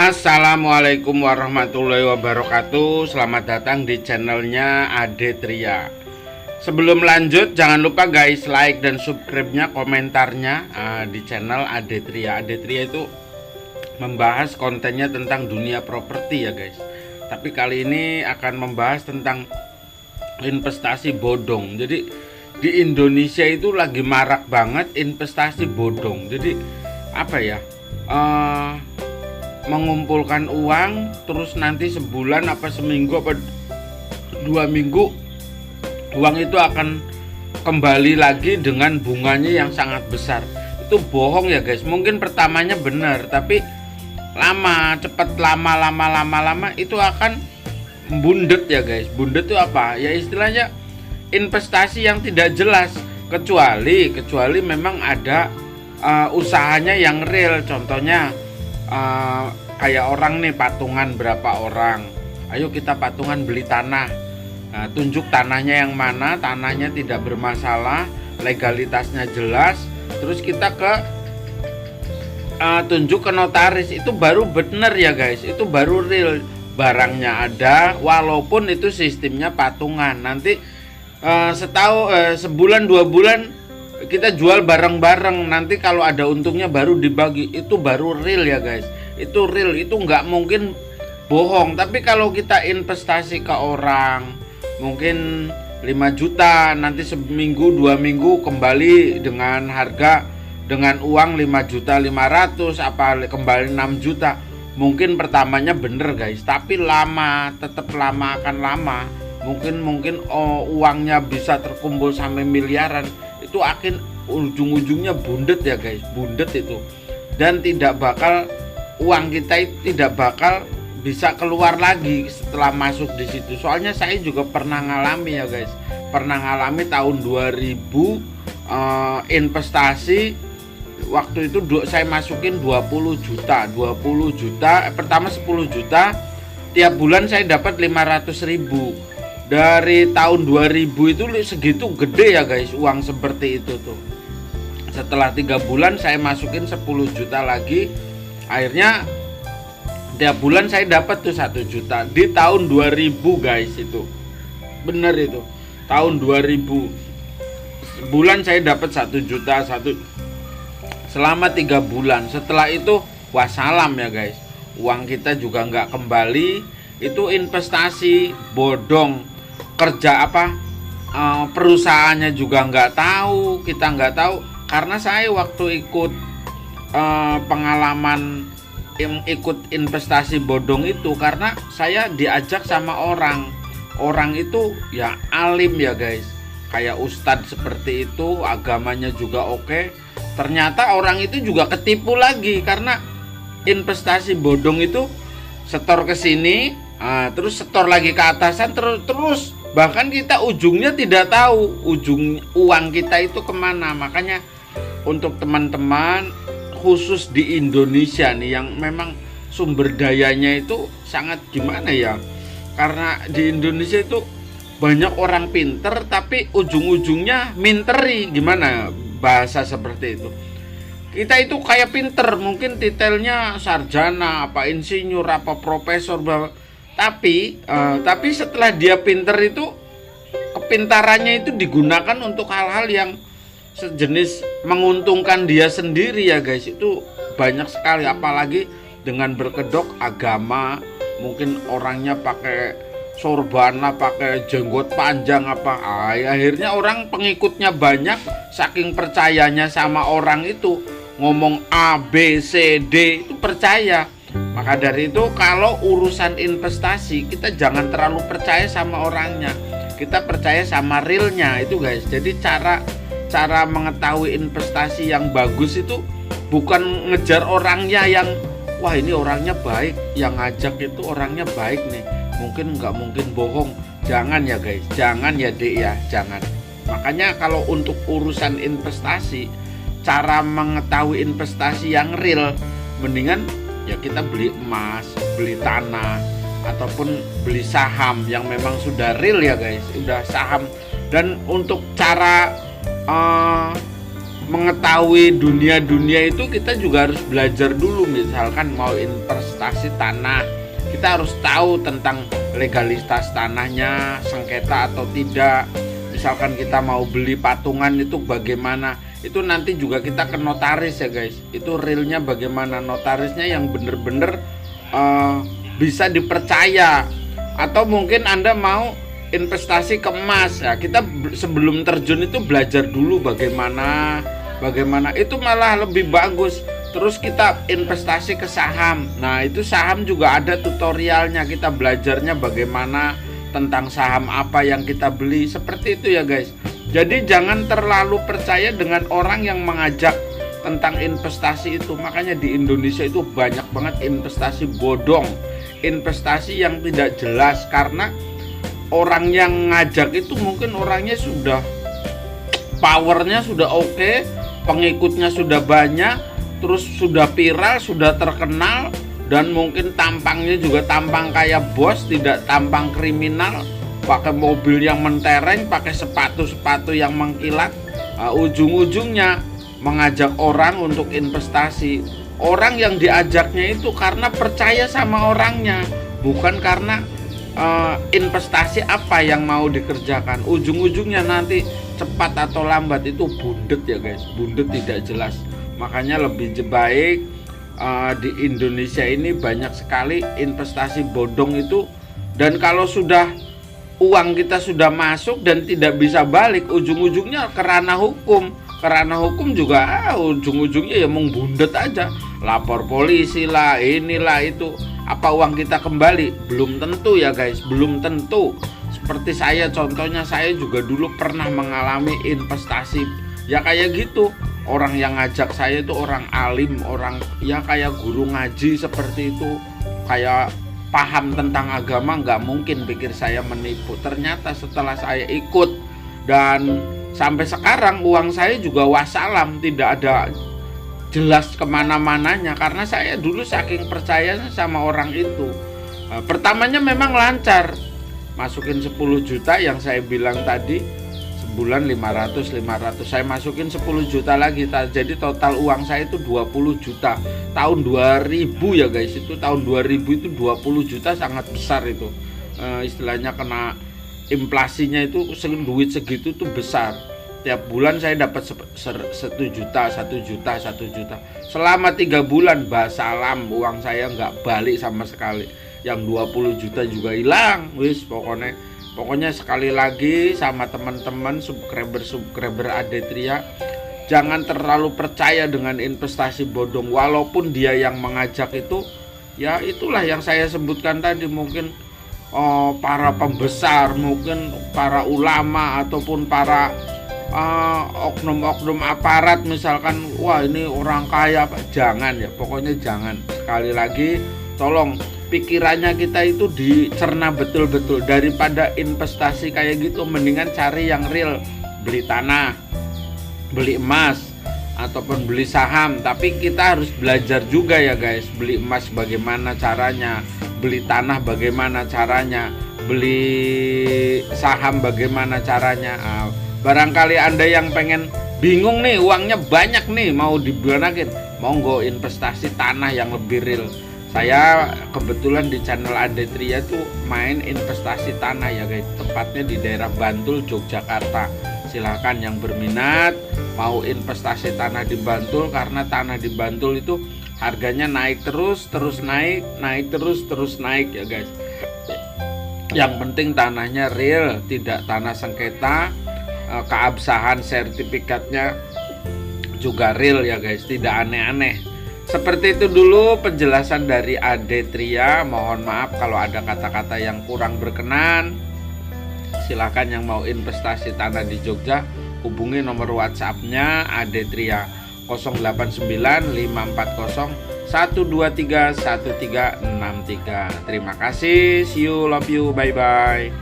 Assalamualaikum warahmatullahi wabarakatuh. Selamat datang di channelnya Ade Tria. Sebelum lanjut, jangan lupa guys like dan subscribe-nya, komentarnya di channel Ade Tria. Ade Tria itu membahas kontennya tentang dunia properti ya guys. Tapi kali ini akan membahas tentang investasi bodong. Jadi di Indonesia itu lagi marak banget investasi bodong. Jadi apa ya? Mengumpulkan uang terus nanti sebulan apa seminggu apa 2 minggu uang itu akan kembali lagi dengan bunganya yang sangat besar. Itu bohong ya guys. Mungkin pertamanya benar, tapi lama itu akan bundet ya guys. Bundet itu apa? Ya istilahnya investasi yang tidak jelas, kecuali memang ada usahanya yang real. Contohnya kayak orang nih patungan berapa orang, ayo kita patungan beli tanah. Nah, tunjuk tanahnya yang mana, tanahnya tidak bermasalah, legalitasnya jelas, terus kita tunjuk ke notaris. Itu baru bener ya guys, itu baru real, barangnya ada walaupun itu sistemnya patungan. Nanti sebulan 2 bulan kita jual bareng-bareng, nanti kalau ada untungnya baru dibagi. Itu baru real ya guys, itu real, itu nggak mungkin bohong. Tapi kalau kita investasi ke orang mungkin 5 juta, nanti seminggu 2 minggu kembali dengan harga, dengan uang 5.500.000 apa kembali 6 juta. Mungkin pertamanya bener guys, tapi tetap lama akan lama. Mungkin uangnya bisa terkumpul sampai miliaran. Itu akhir ujung-ujungnya bundet ya guys, bundet itu. Dan uang kita tidak bakal bisa keluar lagi setelah masuk di situ. Soalnya saya juga pernah ngalami ya guys, pernah ngalami tahun 2000 investasi. Waktu itu saya masukin 20 juta, pertama 10 juta, tiap bulan saya dapat 500.000. Dari tahun 2000 itu segitu gede ya guys uang seperti itu tuh. Setelah 3 bulan saya masukin 10 juta lagi, akhirnya tiap bulan saya dapat tuh 1 juta. Di tahun 2000 guys, itu bener itu tahun 2000 bulan saya dapat 1 juta selama 3 bulan. Setelah itu wassalam ya guys, uang kita juga nggak kembali. Itu investasi bodong. Kerja apa, perusahaannya juga nggak tahu, kita nggak tahu. Karena saya waktu ikut pengalaman ikut investasi bodong itu, karena saya diajak sama orang itu ya alim ya guys, kayak ustadz seperti itu, agamanya juga oke. Ternyata orang itu juga ketipu lagi, karena investasi bodong itu setor ke sini, terus setor lagi ke atasan, terus bahkan kita ujungnya tidak tahu ujung uang kita itu kemana. Makanya untuk teman-teman khusus di Indonesia nih yang memang sumber dayanya itu sangat gimana ya, karena di Indonesia itu banyak orang pinter tapi ujung-ujungnya minteri, gimana bahasa seperti itu. Kita itu kayak pinter, mungkin titelnya sarjana, apa insinyur, apa profesor, tapi setelah dia pinter itu, kepintarannya itu digunakan untuk hal-hal yang sejenis menguntungkan dia sendiri ya guys. Itu banyak sekali, apalagi dengan berkedok agama. Mungkin orangnya pakai sorban lah, pakai jenggot panjang apa, akhirnya orang pengikutnya banyak, saking percayanya sama orang itu, ngomong A, B, C, D itu percaya. Maka dari itu kalau urusan investasi kita jangan terlalu percaya sama orangnya, kita percaya sama realnya itu guys. Jadi cara mengetahui investasi yang bagus itu bukan ngejar orangnya yang wah ini orangnya baik, yang ngajak itu orangnya baik nih, nggak mungkin bohong. Jangan ya guys, jangan ya dek ya, jangan. Makanya kalau untuk urusan investasi, cara mengetahui investasi yang real, mendingan ya kita beli emas, beli tanah, ataupun beli saham yang memang sudah real ya guys, sudah saham. Dan untuk cara mengetahui dunia-dunia itu kita juga harus belajar dulu. Misalkan mau investasi tanah, kita harus tahu tentang legalitas tanahnya, sengketa atau tidak. Misalkan kita mau beli patungan itu bagaimana, itu nanti juga kita ke notaris ya guys. Itu realnya bagaimana, notarisnya yang bener-bener bisa dipercaya. Atau mungkin Anda mau investasi ke emas ya, kita sebelum terjun itu belajar dulu bagaimana itu malah lebih bagus. Terus kita investasi ke saham, nah itu saham juga ada tutorialnya, kita belajarnya bagaimana tentang saham apa yang kita beli, seperti itu ya guys. Jadi jangan terlalu percaya dengan orang yang mengajak tentang investasi itu. Makanya di Indonesia itu banyak banget investasi bodong, investasi yang tidak jelas, karena orang yang ngajak itu mungkin orangnya sudah powernya sudah oke, pengikutnya sudah banyak, terus sudah viral, sudah terkenal, dan mungkin tampangnya juga tampang kayak bos, tidak tampang kriminal, pakai mobil yang mentereng, pakai sepatu-sepatu yang mengkilat. Ujung-ujungnya mengajak orang untuk investasi. Orang yang diajaknya itu karena percaya sama orangnya, bukan karena investasi apa yang mau dikerjakan. Ujung-ujungnya nanti cepat atau lambat itu bundet ya guys, bundet tidak jelas. Makanya lebih baik di Indonesia ini banyak sekali investasi bodong itu. Dan kalau sudah uang kita sudah masuk dan tidak bisa balik, ujung-ujungnya ke ranah hukum. Ke ranah hukum juga ujung-ujungnya ya bundet aja, lapor polisi lah, inilah itu. Apa uang kita kembali? Belum tentu ya guys, belum tentu. Seperti saya, contohnya saya juga dulu pernah mengalami investasi ya kayak gitu. Orang yang ngajak saya itu orang alim, orang ya kayak guru ngaji seperti itu, kayak paham tentang agama. Nggak mungkin pikir saya menipu. Ternyata setelah saya ikut dan sampai sekarang uang saya juga wassalam, tidak ada jelas kemana-mananya, karena saya dulu saking percayanya sama orang itu. Pertamanya memang lancar, masukin 10 juta yang saya bilang tadi, sebulan 500, saya masukin 10 juta lagi, jadi total uang saya itu 20 juta. Tahun 2000 ya guys, itu tahun 2000 itu 20 juta sangat besar itu. Istilahnya kena inflasinya itu duit segitu tuh besar. Tiap bulan saya dapat 1 juta. Selama 3 bulan basalam, uang saya nggak balik sama sekali. Yang 20 juta juga hilang. Wis pokoknya sekali lagi sama teman-teman subscriber Adetria, jangan terlalu percaya dengan investasi bodong. Walaupun dia yang mengajak itu, ya itulah yang saya sebutkan tadi, mungkin para pembesar, mungkin para ulama, ataupun para oknum-oknum aparat, misalkan wah ini orang kaya, jangan ya, pokoknya jangan. Sekali lagi tolong pikirannya kita itu dicerna betul-betul. Daripada investasi kayak gitu, mendingan cari yang real, beli tanah, beli emas, ataupun beli saham. Tapi kita harus belajar juga ya guys, beli emas bagaimana caranya, beli tanah bagaimana caranya, beli saham bagaimana caranya. Barangkali Anda yang pengen bingung nih, uangnya banyak nih, mau digunakan, monggo investasi tanah yang lebih real. Saya kebetulan di channel Adetria tuh main investasi tanah ya guys, tepatnya di daerah Bantul, Yogyakarta. Silahkan yang berminat mau investasi tanah di Bantul, karena tanah di Bantul itu harganya naik terus naik ya guys. Yang penting tanahnya real, tidak tanah sengketa. Keabsahan sertifikatnya juga real ya guys, tidak aneh-aneh. Seperti itu dulu penjelasan dari Adetria. Mohon maaf kalau ada kata-kata yang kurang berkenan. Silahkan yang mau investasi tanah di Jogja, hubungi nomor WhatsApp-nya Adetria 089540 123 1363. Terima kasih, see you, love you, bye bye.